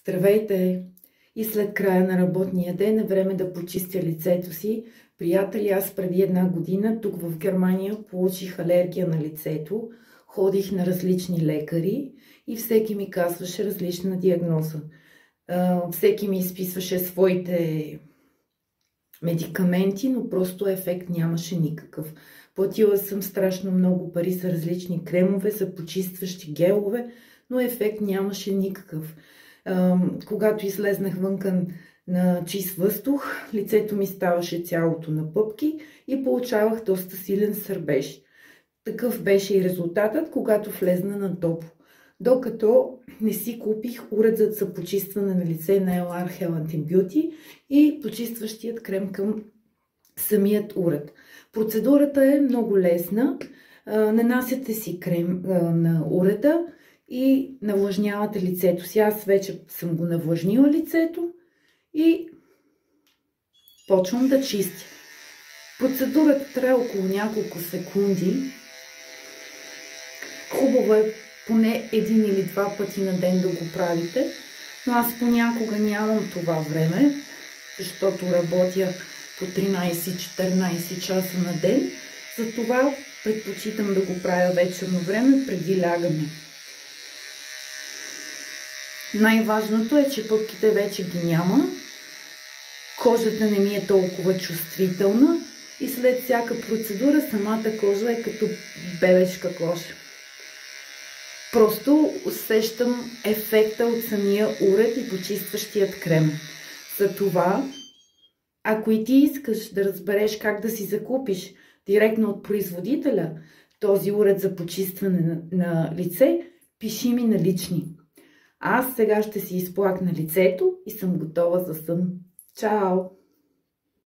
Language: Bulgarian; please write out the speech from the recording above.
Здравейте! И след края на работния ден е време да почистя лицето си. Приятели, аз преди една година тук в Германия получих алергия на лицето. Ходих на различни лекари и всеки ми казваше различна диагноза. Всеки ми изписваше своите медикаменти, но просто ефект нямаше никакъв. Платила съм страшно много пари за различни кремове, за почистващи гелове, но ефект нямаше никакъв. Когато излезнах вънкън на чист въздух, лицето ми ставаше цялото на пъпки и получавах доста силен сърбеж. Такъв беше и резултатът, когато влезна на топло. Докато не си купих уредът за почистване на лице на LR Health & Beauty и почистващият крем към самият уред. Процедурата е много лесна. Нанасяте си крем на уреда и навлажнявате лицето си. Аз вече съм го навлажнила лицето и почвам да чистя. Процедурата трябва около няколко секунди. Хубаво е поне един или два пъти на ден да го правите, но аз понякога нямам това време, защото работя по 13-14 часа на ден. Затова предпочитам да го правя вечерно време преди лягане. Най-важното е, че пъпките вече ги няма, кожата не ми е толкова чувствителна и след всяка процедура самата кожа е като бебешка кожа. Просто усещам ефекта от самия уред и почистващият крем. Затова, ако и ти искаш да разбереш как да си закупиш директно от производителя този уред за почистване на лице, пиши ми на лични. Аз сега ще си изплакна лицето и съм готова за сън. Чао!